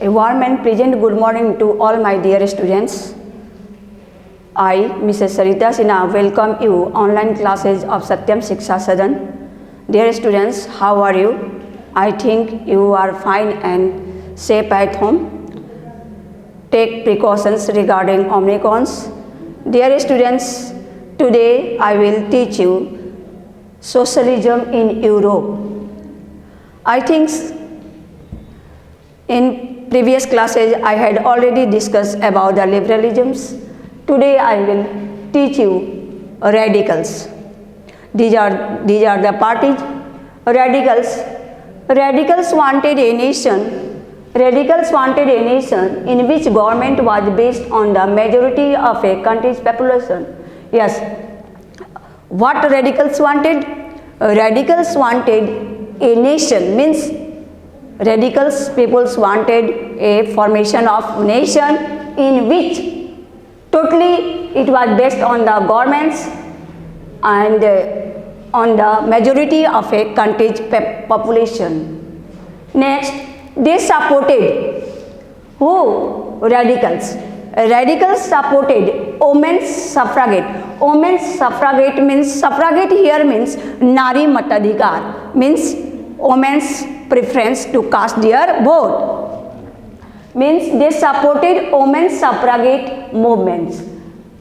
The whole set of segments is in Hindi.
A warm and pleasant good morning to all my dear students. I, Mrs. Sarita Sinha, welcome you online classes of Satyam Shiksha Sadan. Dear students, how are you? I think you are fine and safe at home. Take precautions regarding Omicrons. Dear students, today I will teach you socialism in Europe. I think in previous classes I had already discussed about the liberalisms. Today I will teach you radicals. These are the parties. Radicals wanted a nation in which government was based on the majority of a country's population. Yes. What radicals wanted? Radicals wanted a nation, means radicals peoples wanted a formation of nation in which totally it was based on the governments and on the majority of a country's population. Next, they supported who? Radicals. Radicals supported women's suffragette. Women's suffragette means, suffragette here means Nari Matadhikar, means women's preference to cast their vote. Means they supported women's suffragette movements.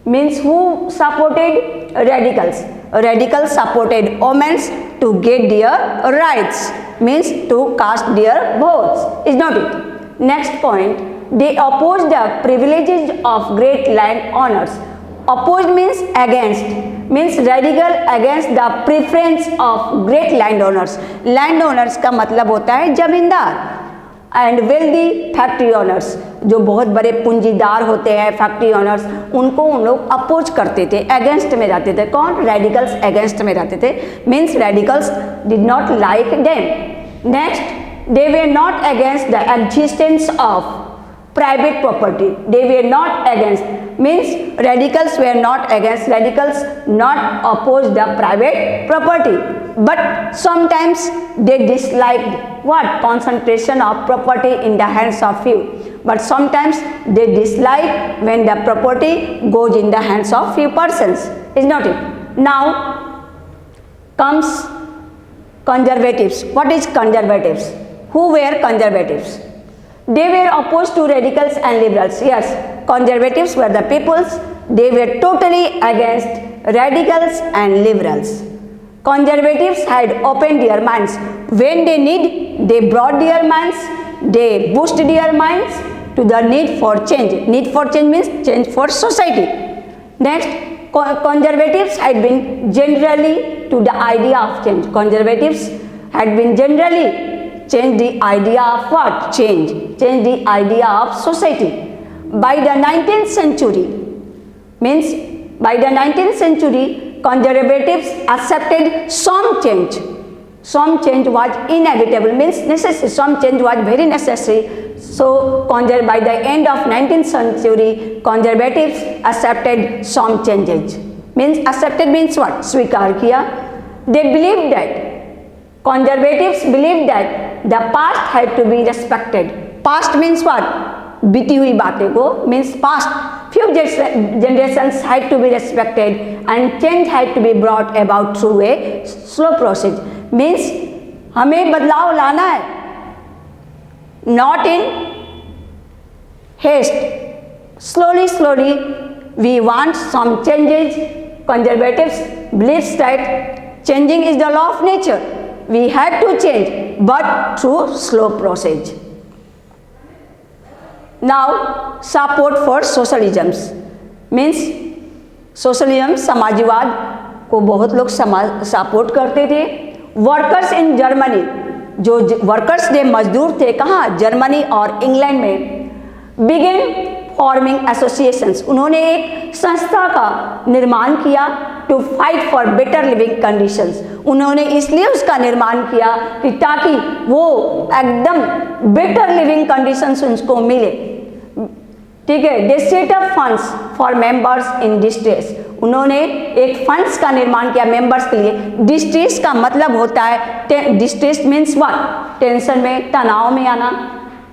Means who supported? Radicals. Radicals supported women to get their rights, means to cast their votes. Is not it? Next point, they opposed the privileges of great landowners. Opposed means against, means radical against the preference of great landowners. Landowners का मतलब होता है जमींदार. एंड वेल्दी फैक्ट्री ओनर्स, जो बहुत बड़े पूंजीदार होते हैं, फैक्ट्री ओनर्स, उनको उन लोग अपोज करते थे, अगेंस्ट में रहते थे. कौन? रेडिकल्स अगेंस्ट में रहते थे. Means radicals did not like them. Next, they way not against the existence of private property. They were not against, means radicals were not against, radicals not opposed the private property, but sometimes they disliked what? Concentration of property in the hands of few. But sometimes they dislike when the property goes in the hands of few persons. Is not it? Now comes conservatives. What is conservatives? Who were conservatives? They were opposed to radicals and liberals. Yes, conservatives were the peoples. They were totally against radicals and liberals. Conservatives had opened their minds. When they need, they brought their minds, they boosted their minds to the need for change. Need for change means change for society. Next, conservatives had been generally to the idea of change. Conservatives had been generally change the idea of what? Change the idea of society. By the 19th century, means by the 19th century, conservatives accepted some change. Some change was inevitable, means necessary. Some change was very necessary. So by the end of 19th century, conservatives accepted some changes. Means accepted means what? स्वीकार किया. They believed that, conservatives believed that the past had to be respected. Past means what? बीती हुई बातें को, means past. Few generations had to be respected and change had to be brought about through a slow process. Means हमें बदलाव लाना है, not in haste. Slowly we want some changes. Conservatives believes that changing is the law of nature. We had to change, but through slow process. Now, support for socialism means socialism, समाजवाद को बहुत लोग सपोर्ट करते थे. वर्कर्स इन जर्मनी, जो वर्कर्स थे, मजदूर थे, कहाँ? जर्मनी और इंग्लैंड में. बिगिन फॉर्मिंग एसोसिएशंस, उन्होंने एक संस्था का निर्माण किया to fight for better living conditions. उन्होंने इसलिए उसका निर्माण किया कि ताकि वो एकदम बेटर लिविंग कंडीशंस उनको मिले. ठीक है. They set up funds for members in distress. उन्होंने एक फंड्स का निर्माण किया मेंबर्स के लिए. डिस्ट्रेस का मतलब होता है, डिस्ट्रेस मीन्स व्हाट? टेंशन में, तनाव में आना.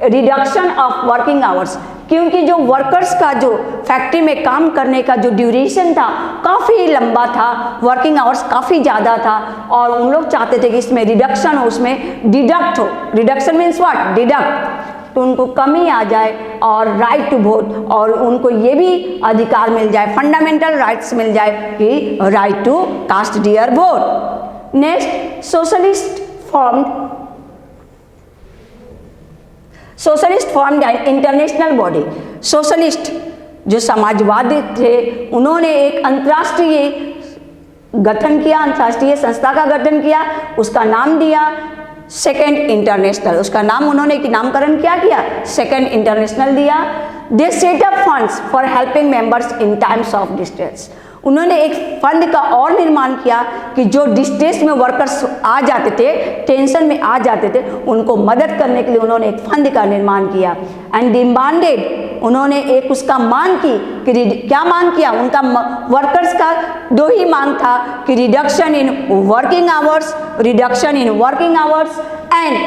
रिडक्शन ऑफ वर्किंग आवर्स, क्योंकि जो वर्कर्स का जो फैक्ट्री में काम करने का जो ड्यूरेशन था काफ़ी लंबा था, वर्किंग आवर्स काफ़ी ज़्यादा था, और उन लोग चाहते थे कि इसमें रिडक्शन हो, उसमें डिडक्ट हो। Reduction means what? डिडक्ट, तो उनको कमी आ जाए, और राइट टू वोट, और उनको ये भी अधिकार मिल जाए, फंडामेंटल राइट्स मिल जाए कि right to cast their vote. Next, socialist formed an international body. Socialist जो समाजवादी थे उन्होंने एक अंतर्राष्ट्रीय गठन किया, अंतर्राष्ट्रीय संस्था का गठन किया, उसका नाम दिया सेकेंड इंटरनेशनल। उसका नाम उन्होंने नामकरण क्या किया? सेकेंड इंटरनेशनल दिया। They set up funds for helping members in times of distress. उन्होंने एक फंड का और निर्माण किया कि जो डिस्ट्रेस में वर्कर्स आ जाते थे, टेंशन में आ जाते थे, उनको मदद करने के लिए उन्होंने एक फंड का निर्माण किया। एंड डिमांडेड, उन्होंने एक उसका मांग की कि क्या मांग किया? उनका वर्कर्स का दो ही मांग था कि reduction in working hours, reduction in working hours and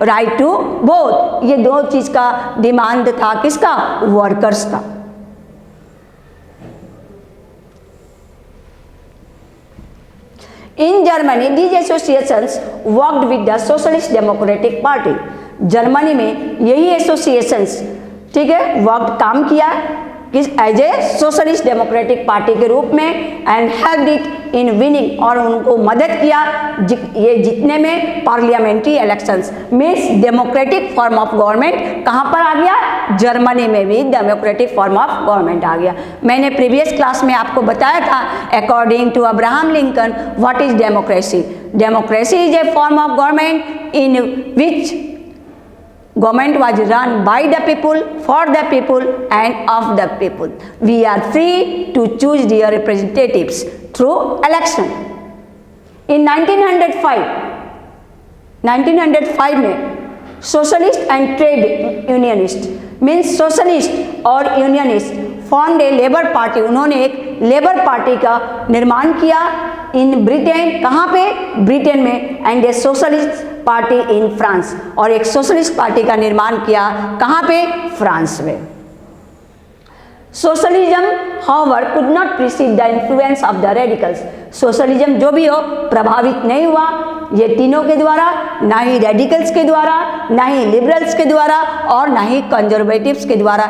right to vote. ये दो चीज का डिमांड था, किसका? वर्कर्स का। In Germany, these associations worked with the Socialist Democratic Party. Germany में यही एसोसिएशंस, ठीक है, वर्क काम किया किस as a socialist democratic party के रूप में, and helped it in winning, और उनको मदद किया ये जीतने में parliamentary elections. Means democratic form of government कहाँ पर आ गया? जर्मनी में भी डेमोक्रेटिक फॉर्म ऑफ गवर्नमेंट आ गया। मैंने प्रीवियस क्लास में आपको बताया था, according to Abraham Lincoln, what is democracy? Democracy is a form of government in which government was run by the people, for the people and of the people. We are free to choose their representatives through election. In 1905 में socialist and trade unionist, means socialist और unionist formed a labour party. उन्होंने एक लेबर पार्टी का निर्माण किया इन ब्रिटेन। कहाँ पे? ब्रिटेन में। And A socialist party in France, और एक सोशलिस्ट पार्टी का निर्माण किया कहाँ पे? फ्रांस में। Socialism however could not precede the influence of the radicals. Socialism जो भी हो प्रभावित नहीं हुआ ये तीनों के द्वारा, ना ही रेडिकल्स के द्वारा, ना ही लिबरल्स के द्वारा, और ना ही कंजर्वेटिव्स के द्वारा।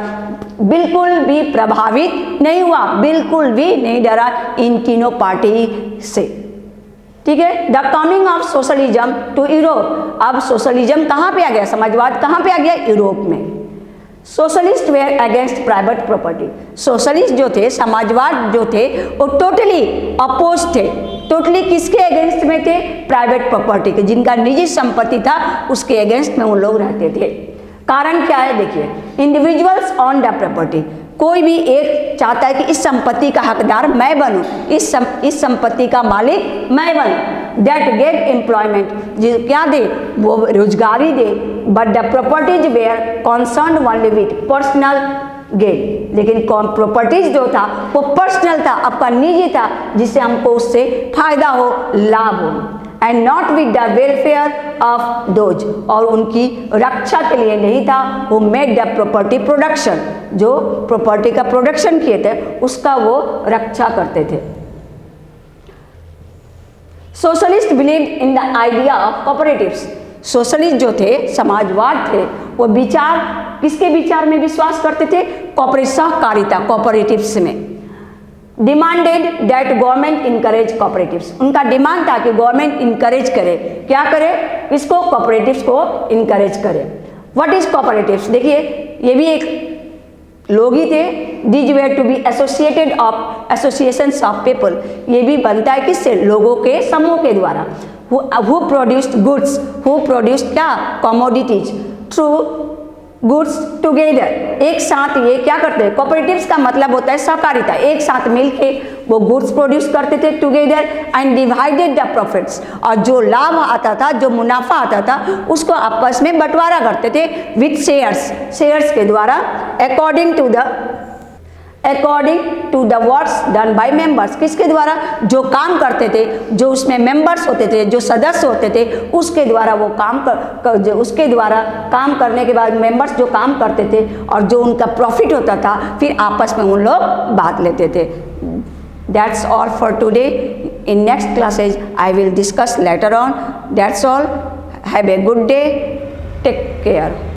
बिल्कुल भी प्रभावित नहीं हुआ, बिल्कुल भी नहीं डरा इन तीनों पार्टी से, ठीक है। The coming of socialism to Europe. अब सोशलिज्म कहाँ पे आ गया? समाजवाद कहाँ पे आ गया? यूरोप में। Socialist were against private property. Socialist जो थे, समाजवाद जो थे, वो टोटली अपोज थे। टोटली किसके अगेंस्ट में थे? प्राइवेट प्रॉपर्टी के, जिनका निजी संपत्ति था उसके अगेंस्ट में उन लोग रहते थे। कारण क्या है? देखिए, इंडिविजुअल्स ऑन द प्रॉपर्टी। कोई भी एक चाहता है कि इस संपत्ति का हकदार मैं बनूं, इस संपत्ति का मालिक मैं बनूं। दैट गेट एम्प्लॉयमेंट, जो क्या दे? वो रोजगारी दे। But the properties were concern only with personal gain. लेकिन प्रॉपर्टीज जो था वो पर्सनल था, आपका निजी था, जिससे हमको उससे फायदा हो, लाभ हो। And not with the welfare of those, और उनकी रक्षा के लिए नहीं था। वो मेड द प्रॉपर्टी प्रोडक्शन, जो प्रॉपर्टी का प्रोडक्शन किए थे उसका वो रक्षा करते थे। Socialist believe in the idea of cooperatives. Socialist जो थे, समाजवाद थे, वो विचार किसके विचार में विश्वास करते थे? सहकारिता, कोऑपरेटिव्स में। Demanded that government encourage cooperatives. उनका डिमांड था कि गवर्नमेंट इनकरेज करे, क्या करे? इसको, कोऑपरेटिव्स को इनकरेज करे। What is cooperatives? देखिए, ये भी एक लोग ही थे। These were to be associated of associations of people. ये भी बनता है किससे? लोगों के समूह के द्वारा। Who produced goods, who produced क्या? Commodities through goods together. एक साथ ये क्या करते हैं? कोऑपरेटिव्स का मतलब होता है सहकारिता। एक साथ मिलके वो गुड्स प्रोड्यूस करते थे together, and divided the profits. और जो लाभ आता था, जो मुनाफा आता था, उसको आपस में बंटवारा करते थे विथ शेयर्स, शेयर्स के द्वारा। According to the according to the works done by members, किसके द्वारा, जो काम करते थे, जो उसमें मेंबर्स होते थे, जो सदस्य होते थे, उसके द्वारा वो उसके द्वारा काम करने के बाद मेंबर्स जो काम करते थे और जो उनका प्रॉफिट होता था फिर आपस में उन लोग बांट लेते थे. That's all for today. In next classes I will discuss later on. That's all. Have a good day. Take care.